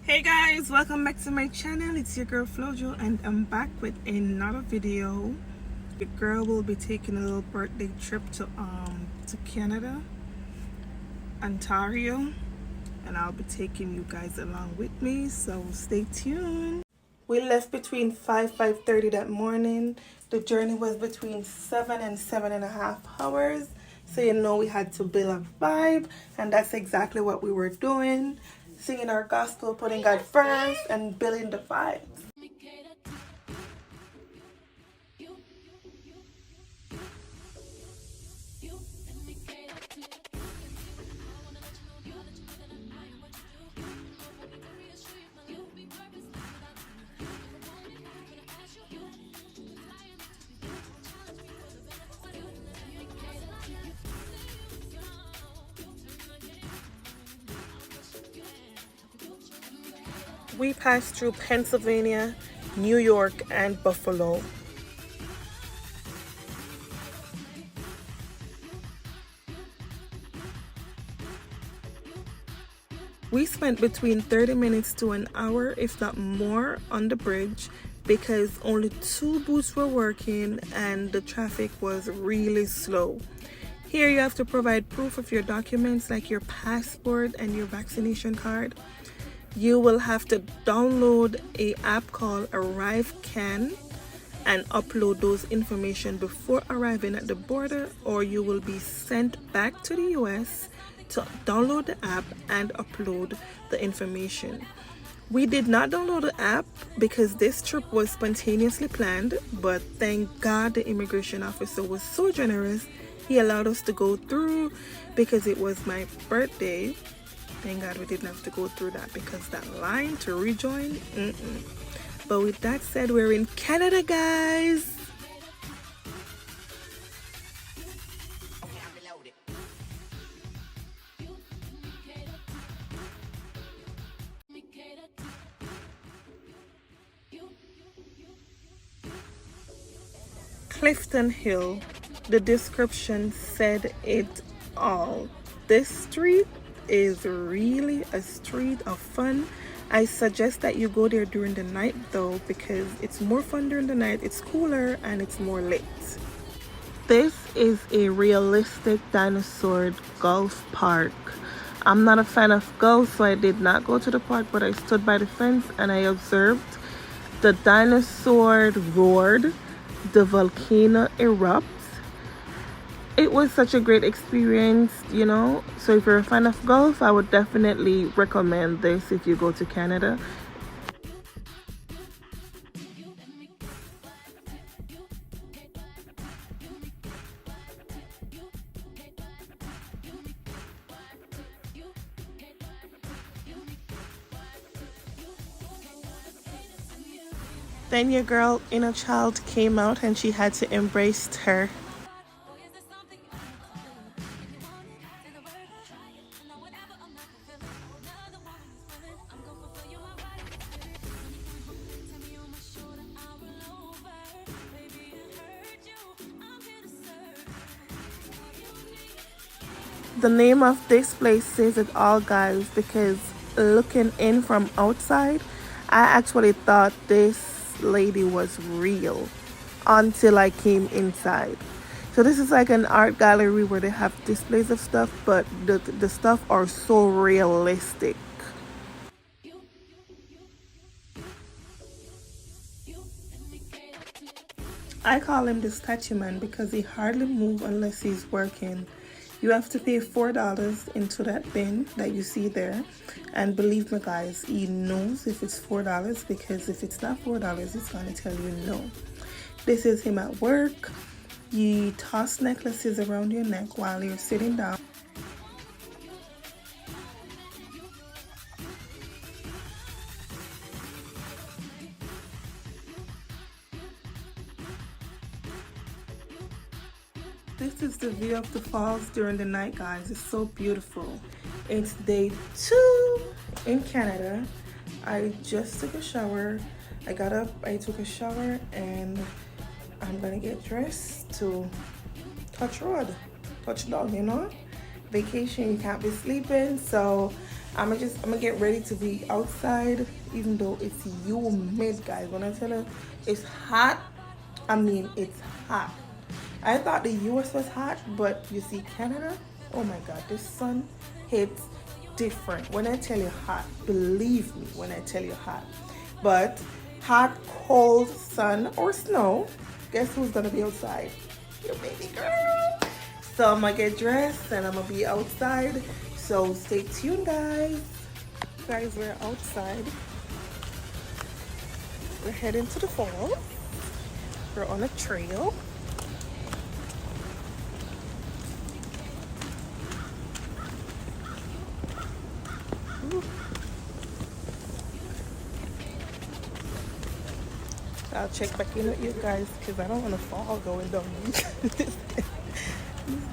Hey guys, welcome back to my channel. It's your girl Flojo and I'm back with another video. The girl will be taking a little birthday trip to Canada, Ontario, and I'll be taking you guys along with me, so stay tuned. We left between 5:30 that morning. The journey was between 7 and 7.5 hours. So you know we had to build a vibe, and that's exactly what we were doing. Singing our gospel, putting God first, and building the vibes. We passed through Pennsylvania, New York, and Buffalo. We spent between 30 minutes to an hour, if not more, on the bridge because only 2 booths were working and the traffic was really slow. Here you have to provide proof of your documents like your passport and your vaccination card. You will have to download an app called ArriveCan and upload those information before arriving at the border, or you will be sent back to the US to download the app and upload the information. We did not download the app because this trip was spontaneously planned, but thank God the immigration officer was so generous. He allowed us to go through because it was my birthday. Thank God we didn't have to go through that because that line to rejoin, But with that said, we're in Canada, guys. Clifton Hill. The description said it all. This street is really a street of fun. I suggest that you go there during the night though, because it's more fun during the night, it's cooler and it's more lit. This is a realistic dinosaur golf park. I'm not a fan of golf, so I did not go to the park, but I stood by the fence and I observed the dinosaur roared, the volcano erupts. It was such a great experience, you know. So if you're a fan of golf, I would definitely recommend this if you go to Canada. Then your girl inner child came out and she had to embrace her. The name of this place says it all, guys, because looking in from outside, I actually thought this lady was real until I came inside. So this is like an art gallery where they have displays of stuff, but the stuff are so realistic. I call him the statue man because he hardly moves unless he's working. You have to pay $4 into that bin that you see there. And believe me guys, he knows if it's $4 because if it's not $4, he's gonna tell you no. This is him at work. You toss necklaces around your neck while you're sitting down. This is the view of the falls during the night, guys. It's so beautiful. It's day 2 in Canada. I just took a shower. I got up, I took a shower, and I'm gonna get dressed to touch road, touch down, you know? Vacation, you can't be sleeping, so I'm gonna get ready to be outside, even though it's humid, guys. When I tell you it's hot, I mean it's hot. I thought the US was hot, but you see Canada, oh my god, this sun hits different. When I tell you hot, believe me when I tell you hot. But hot, cold, sun, or snow, guess who's gonna be outside? Your baby girl. So I'm gonna get dressed and I'm gonna be outside. So stay tuned, guys. Guys, we're outside. We're heading to the fall. We're on a trail. Ooh. I'll check back in with you guys because I don't want to fall going down this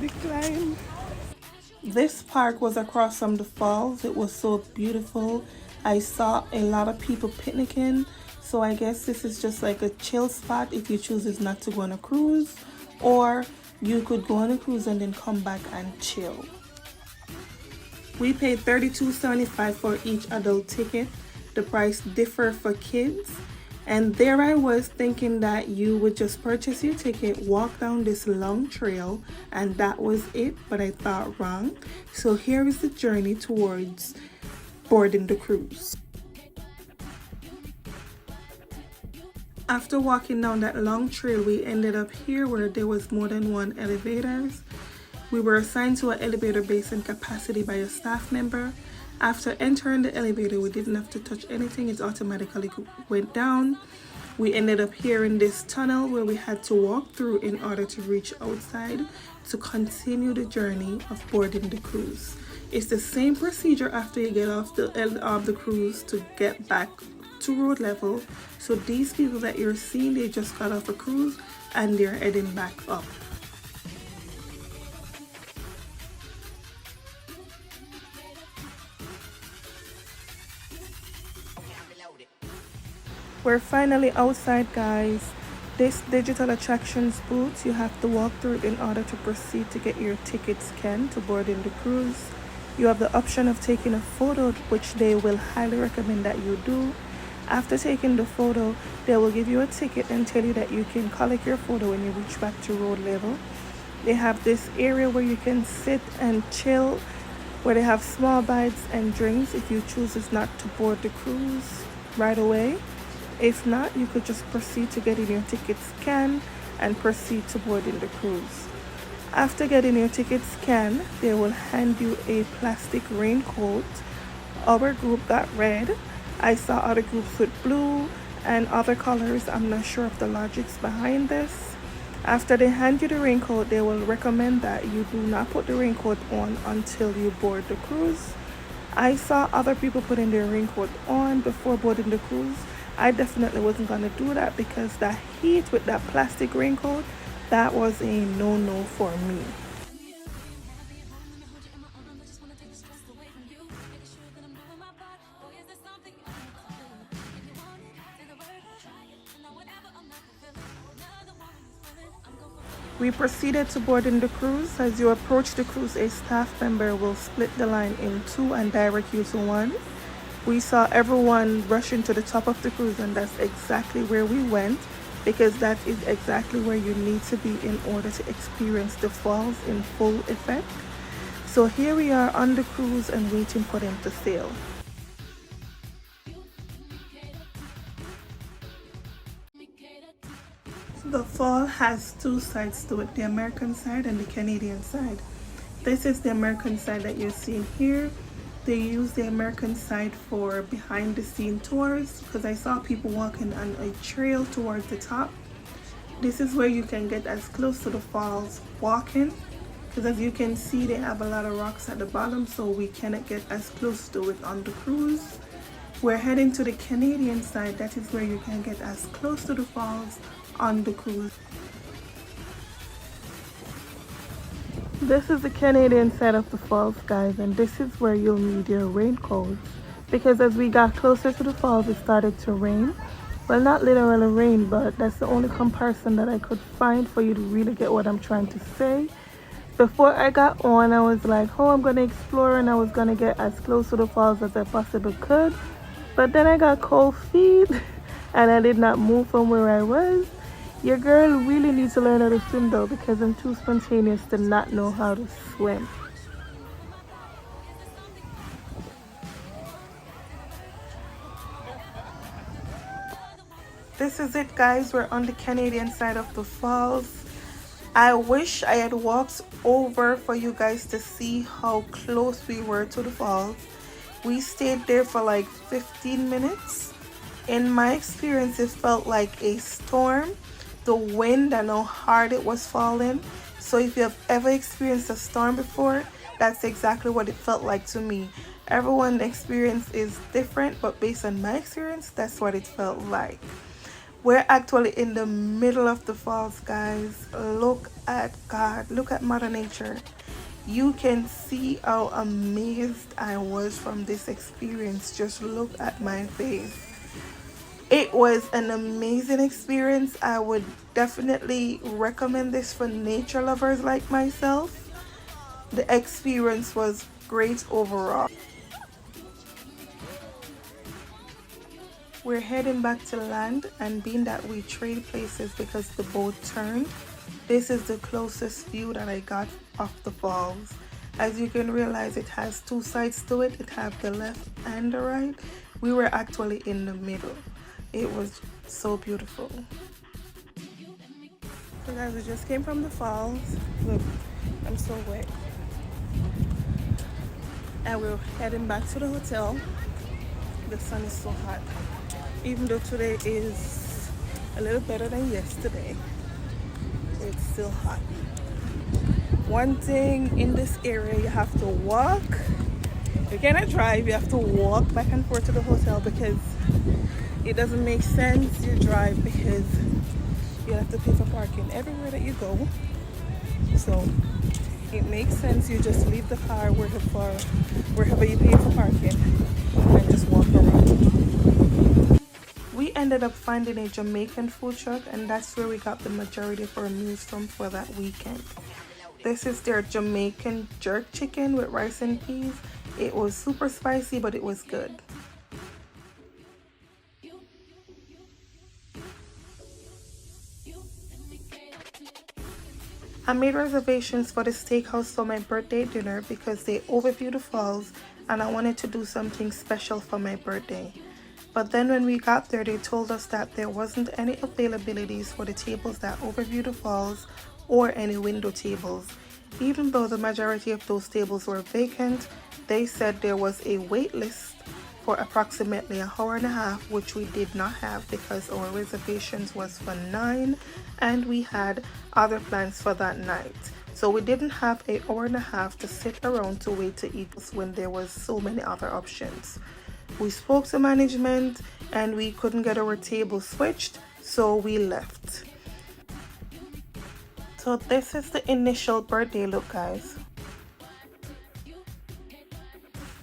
big climb. This park was across from the falls. It was so beautiful. I saw a lot of people picnicking. So I guess this is just like a chill spot if you choose not to go on a cruise, or you could go on a cruise and then come back and chill. We paid $32.75 for each adult ticket. The price differ for kids. And there I was thinking that you would just purchase your ticket, walk down this long trail, and that was it, but I thought wrong. So here is the journey towards boarding the cruise. After walking down that long trail, we ended up here where there was more than one elevators. We were assigned to an elevator based on capacity by a staff member. After entering the elevator, we didn't have to touch anything. It automatically went down. We ended up here in this tunnel where we had to walk through in order to reach outside to continue the journey of boarding the cruise. It's the same procedure after you get off the cruise to get back to road level. So these people that you're seeing, they just got off a cruise and they're heading back up. We're finally outside, guys. This digital attractions booth, you have to walk through it in order to proceed to get your ticket scanned to board in the cruise. You have the option of taking a photo, which they will highly recommend that you do. After taking the photo, they will give you a ticket and tell you that you can collect your photo when you reach back to road level. They have this area where you can sit and chill, where they have small bites and drinks if you choose not to board the cruise right away. If not, you could just proceed to getting your ticket scanned and proceed to boarding the cruise. After getting your ticket scanned, they will hand you a plastic raincoat. Our group got red. I saw other groups with blue and other colors. I'm not sure of the logics behind this. After they hand you the raincoat, they will recommend that you do not put the raincoat on until you board the cruise. I saw other people putting their raincoat on before boarding the cruise. I definitely wasn't going to do that because that heat with that plastic raincoat, that was a no-no for me. We proceeded to board in the cruise. As you approach the cruise, a staff member will split the line in two and direct you to one. We saw everyone rushing to the top of the cruise, and that's exactly where we went because that is exactly where you need to be in order to experience the falls in full effect. So here we are on the cruise and waiting for them to sail. The fall has two sides to it, the American side and the Canadian side. This is the American side that you're seeing here. They use the American side for behind the scene tours because I saw people walking on a trail towards the top. This is where you can get as close to the falls walking because as you can see they have a lot of rocks at the bottom, so we cannot get as close to it on the cruise. We're heading to the Canadian side. That is where you can get as close to the falls on the cruise. This is the Canadian side of the falls, guys, and this is where you'll need your raincoats because as we got closer to the falls it started to rain. Well, not literally rain, but that's the only comparison that I could find for you to really get what I'm trying to say. Before I got on, I was like, oh, I'm gonna explore and I was gonna get as close to the falls as I possibly could. But then I got cold feet and I did not move from where I was. Your girl really needs to learn how to swim though, because I'm too spontaneous to not know how to swim. This is it, guys. We're on the Canadian side of the falls. I wish I had walked over for you guys to see how close we were to the falls. We stayed there for like 15 minutes. In my experience, it felt like a storm. The wind and how hard it was falling. So if you have ever experienced a storm before, that's exactly what it felt like to me. Everyone's experience is different, but based on my experience, that's what it felt like. We're actually in the middle of the falls, guys. Look at God. Look at Mother Nature. You can see how amazed I was from this experience. Just look at my face. It was an amazing experience. I would definitely recommend this for nature lovers like myself. The experience was great overall. We're heading back to land, and being that we trade places because the boat turned, this is the closest view that I got of the falls. As you can realize, it has two sides to it. It has the left and the right. We were actually in the middle. It was so beautiful. So guys, we just came from the falls. Look, I'm so wet. And we're heading back to the hotel. The sun is so hot. Even though today is a little better than yesterday, it's still hot. One thing in this area, you have to walk. You cannot drive, you have to walk back and forth to the hotel because it doesn't make sense you drive because you have to pay for parking everywhere that you go. So it makes sense you just leave the car wherever you pay for parking and just walk around. We ended up finding a Jamaican food truck, and that's where we got the majority of our meals from for that weekend. This is their Jamaican jerk chicken with rice and peas. It was super spicy, but it was good. I made reservations for the steakhouse for my birthday dinner because they overview the falls and I wanted to do something special for my birthday. But then when we got there, they told us that there wasn't any availabilities for the tables that overview the falls or any window tables. Even though the majority of those tables were vacant, they said there was a wait list for approximately an hour and a half, which we did not have because our reservations was for 9 and we had other plans for that night. So we didn't have an hour and a half to sit around to wait to eat when there was so many other options. We spoke to management and we couldn't get our table switched, so we left. So this is the initial birthday look, guys.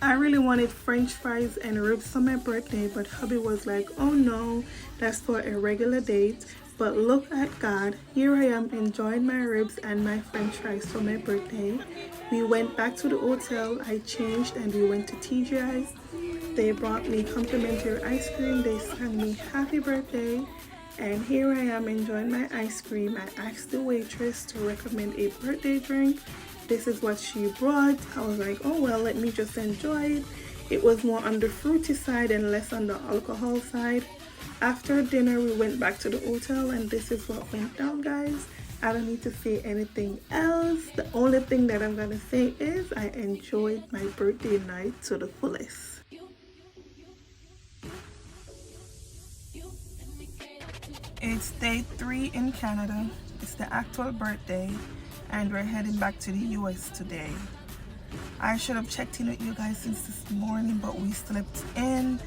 I really wanted french fries and ribs for my birthday, but hubby was like, oh no, that's for a regular date. But look at God, here I am enjoying my ribs and my french fries for my birthday. We went back to the hotel, I changed, and we went to TGI's. They brought me complimentary ice cream. They sang me happy birthday. And here I am enjoying my ice cream. I asked the waitress to recommend a birthday drink. This is what she brought. I was like, oh well, let me just enjoy it. It was more on the fruity side and less on the alcohol side. After dinner, we went back to the hotel and this is what went down, guys. I don't need to say anything else. The only thing that I'm gonna say is I enjoyed my birthday night to the fullest. It's day 3 in Canada. It's the actual birthday and we're heading back to the US today. I should have checked in with you guys since this morning, but we slept in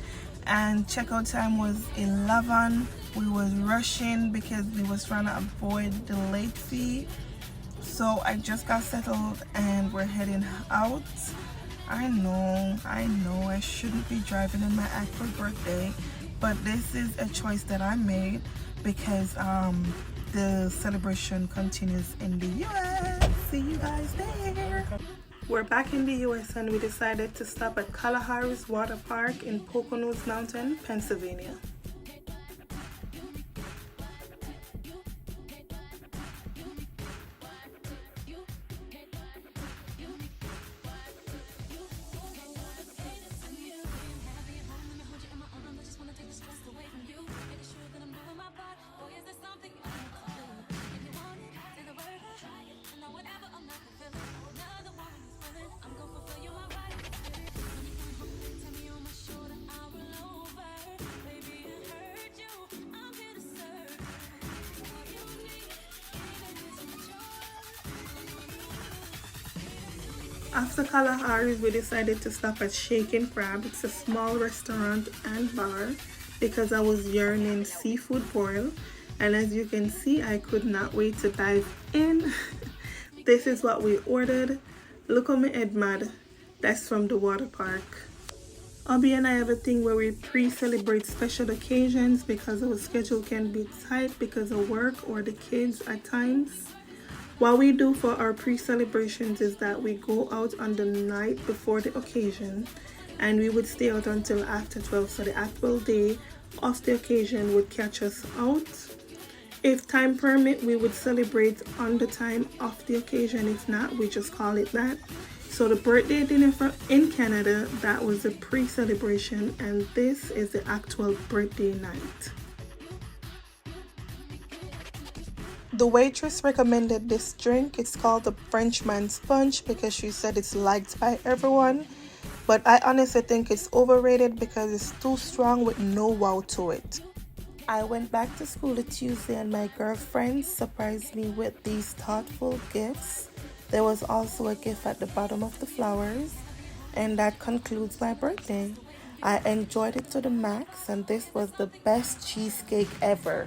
and checkout time was 11. We was rushing because we was trying to avoid the late fee. So I just got settled and we're heading out. I know I shouldn't be driving on my actual birthday, but this is a choice that I made because the celebration continues in the US. see you guys there. We're back in the US and we decided to stop at Kalahari's water park in Poconos Mountain, Pennsylvania. After Kalahari, we decided to stop at Shake and Crab. It's a small restaurant and bar because I was yearning seafood boil, and as you can see, I could not wait to dive in. This is what we ordered. Look at my head mad. That's from the water park. Abby and I have a thing where we pre-celebrate special occasions because our schedule can be tight because of work or the kids at times. What we do for our pre-celebrations is that we go out on the night before the occasion and we would stay out until after 12, so the actual day of the occasion would catch us out. If time permit, we would celebrate on the time of the occasion. If not, we just call it that. So the birthday dinner in Canada, that was a pre-celebration, and this is the actual birthday night. The waitress recommended this drink. It's called the Frenchman's Punch because she said it's liked by everyone. But I honestly think it's overrated because it's too strong with no wow to it. I went back to school on Tuesday and my girlfriends surprised me with these thoughtful gifts. There was also a gift at the bottom of the flowers. And that concludes my birthday. I enjoyed it to the max and this was the best cheesecake ever.